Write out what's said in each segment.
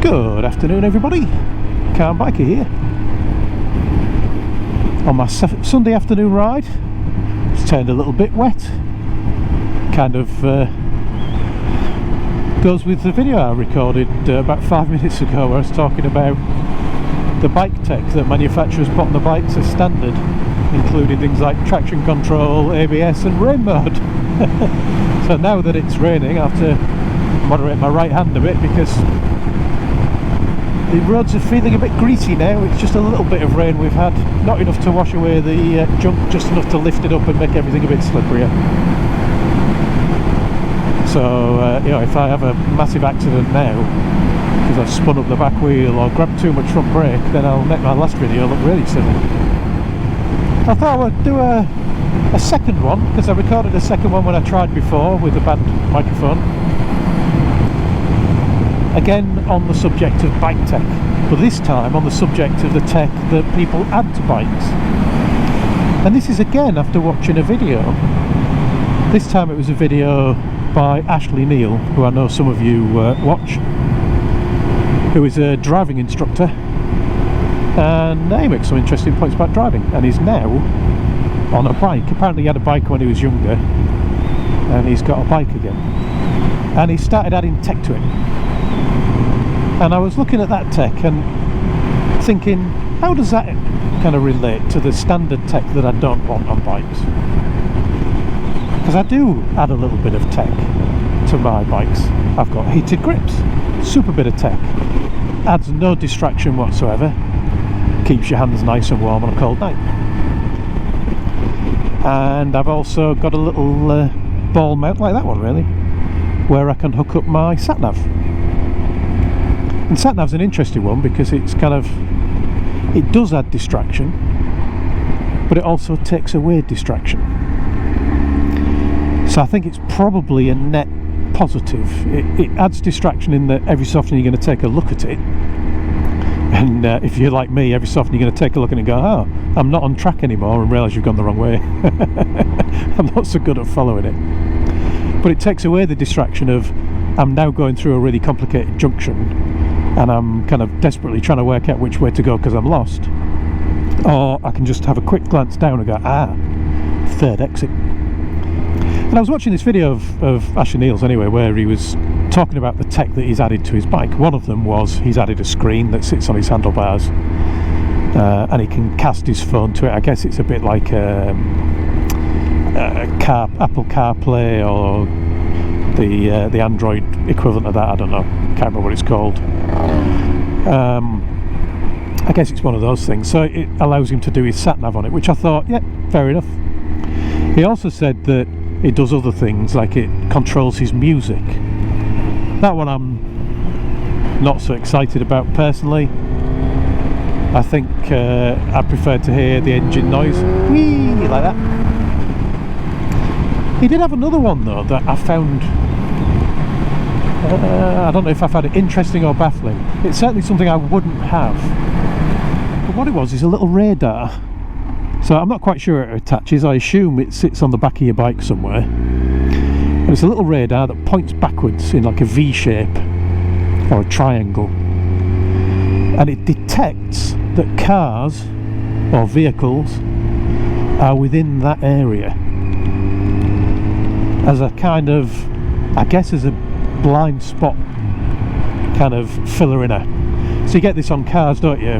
Good afternoon, everybody. Car and Biker here. On my Sunday afternoon ride, it's turned a little bit wet. Kind of goes with the video I recorded about 5 minutes ago, where I was talking about the bike tech that manufacturers put on the bikes as standard, including things like traction control, ABS and rain mode. So now that it's raining, I have to moderate my right hand a bit because the roads are feeling a bit greasy now. It's just a little bit of rain we've had, not enough to wash away the junk, just enough to lift it up and make everything a bit slipperier. So you know, if I have a massive accident now because I've spun up the back wheel or grabbed too much front brake, then I'll make my last video look really silly. I thought I would do a second one, because I recorded a second one when I tried before with a bad microphone. Again on the subject of bike tech, but this time on the subject of the tech that people add to bikes. And this is again after watching a video. This time it was a video by Neal, who I know some of you watch, who is a driving instructor, and he makes some interesting points about driving, and he's now on a bike. Apparently he had a bike when he was younger, and he's got a bike again, and he started adding tech to it. And I was looking at that tech and thinking, how does that kind of relate to the standard tech that I don't want on bikes? Because I do add a little bit of tech to my bikes. I've got heated grips, super bit of tech, adds no distraction whatsoever, keeps your hands nice and warm on a cold night. And I've also got a little ball mount like that one, really, where I can hook up my sat-nav. And sat-nav's an interesting one because it's kind of, it does add distraction, but it also takes away distraction. So I think it's probably a net positive. It adds distraction in that every so often you're going to take a look at it, and if you're like me, every so often you're going to take a look at it and go, oh, I'm not on track anymore, and realise you've gone the wrong way. I'm not so good at following it. But it takes away the distraction of, I'm now going through a really complicated junction and I'm kind of desperately trying to work out which way to go because I'm lost. Or I can just have a quick glance down and go, third exit. And I was watching this video of Neal's anyway, where he was talking about the tech that he's added to his bike. One of them was he's added a screen that sits on his handlebars, and he can cast his phone to it. I guess it's a bit like Apple CarPlay or the Android equivalent of that. I don't know, can't remember what it's called. I guess it's one of those things. So it allows him to do his sat-nav on it, which I thought, yeah, fair enough. He also said that it does other things, like it controls his music. That one I'm not so excited about personally. I think I prefer to hear the engine noise, whee, like that. He did have another one though that I found, I don't know if I found it interesting or baffling. It's certainly something I wouldn't have. But what it was is a little radar. So I'm not quite sure where it attaches. I assume it sits on the back of your bike somewhere. And it's a little radar that points backwards in like a V shape or a triangle. And it detects that cars or vehicles are within that area as a kind of, I guess, as a blind spot kind of filler inner. So you get this on cars, don't you,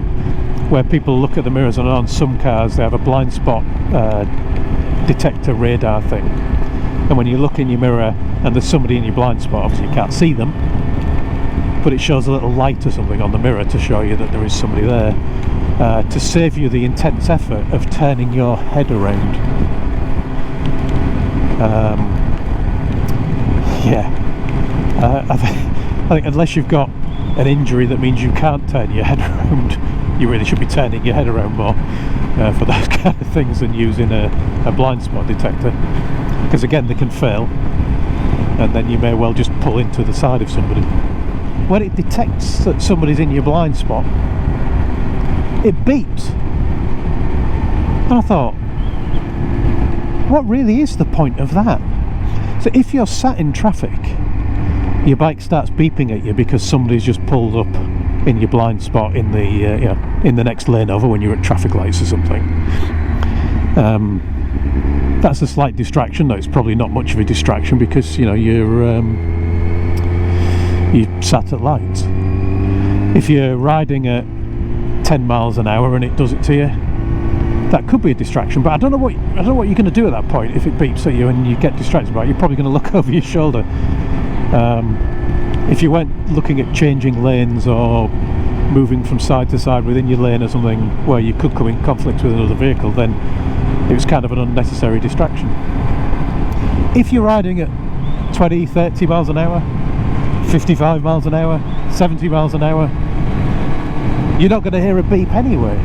where people look at the mirrors, and on some cars they have a blind spot detector radar thing, and when you look in your mirror and there's somebody in your blind spot, obviously you can't see them, but it shows a little light or something on the mirror to show you that there is somebody there, to save you the intense effort of turning your head around. I think unless you've got an injury that means you can't turn your head around, you really should be turning your head around more for those kind of things than using a blind spot detector, because again they can fail and then you may well just pull into the side of somebody. When it detects that somebody's in your blind spot, it beeps. And I thought, what really is the point of that? So if you're sat in traffic, your bike starts beeping at you because somebody's just pulled up in your blind spot in the you know, in the next lane over when you're at traffic lights or something. That's a slight distraction, though it's probably not much of a distraction because you know you're sat at lights. If you're riding at 10 miles an hour and it does it to you, that could be a distraction. But I don't know what you're going to do at that point if it beeps at you and you get distracted by it. You're probably going to look over your shoulder. If you went looking at changing lanes or moving from side to side within your lane or something where you could come in conflict with another vehicle, then it was kind of an unnecessary distraction. If you're riding at 20, 30 miles an hour, 55 miles an hour, 70 miles an hour, you're not going to hear a beep anyway.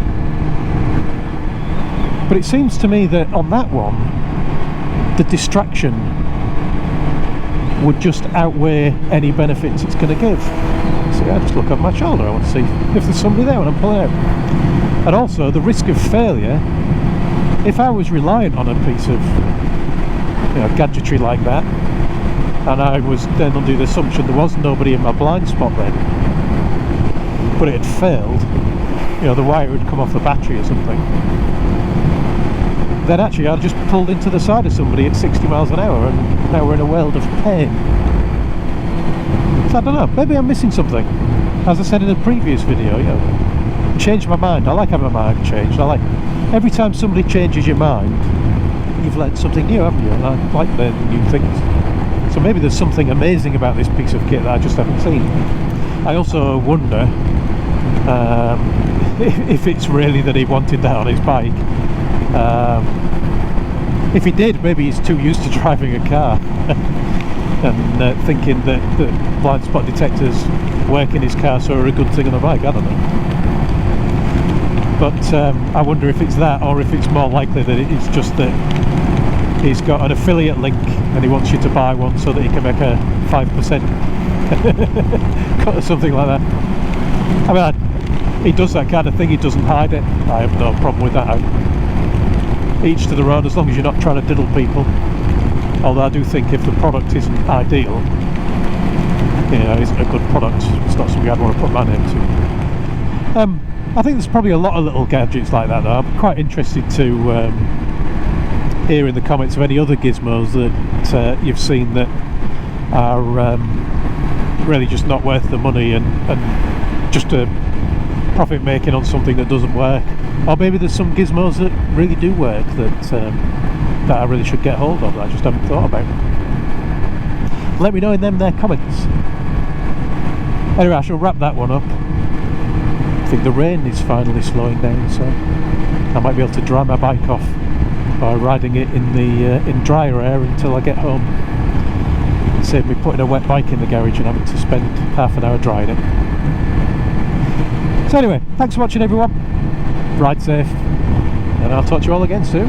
But it seems to me that on that one, the distraction would just outweigh any benefits it's going to give. See, I just look over my shoulder, I want to see if there's somebody there when I'm pulling out. And also the risk of failure, if I was reliant on a piece of, you know, gadgetry like that, and I was then under the assumption there was nobody in my blind spot then, but it had failed, you know, the wire had come off the battery or something, then actually I'd just pulled into the side of somebody at 60 miles an hour and now we're in a world of pain. So I don't know, maybe I'm missing something. As I said in a previous video, you know, change my mind. I like having my mind changed. I like, every time somebody changes your mind, you've learned something new, haven't you? And I like learning new things. So maybe there's something amazing about this piece of kit that I just haven't seen. I also wonder if it's really that he wanted that on his bike. If he did, maybe he's too used to driving a car and thinking that blind spot detectors work in his car so are a good thing on a bike. I don't know. But I wonder if it's that, or if it's more likely that it's just that he's got an affiliate link and he wants you to buy one so that he can make a 5% cut or something like that. I mean, he does that kind of thing, he doesn't hide it. I have no problem with that. Each to their own, as long as you're not trying to diddle people. Although I do think if the product isn't ideal, you know, isn't a good product, it's not something I'd want to put my name to. I think there's probably a lot of little gadgets like that though. I'm quite interested to hear in the comments of any other gizmos that you've seen that are really just not worth the money and just a profit making on something that doesn't work. Or maybe there's some gizmos that really do work that I really should get hold of that I just haven't thought about. Let me know in their comments. Anyway, I shall wrap that one up. I think the rain is finally slowing down, so I might be able to dry my bike off by riding it in drier air until I get home. Save me putting a wet bike in the garage and having to spend half an hour drying it. So anyway, thanks for watching everyone. Ride safe, and I'll talk to you all again soon.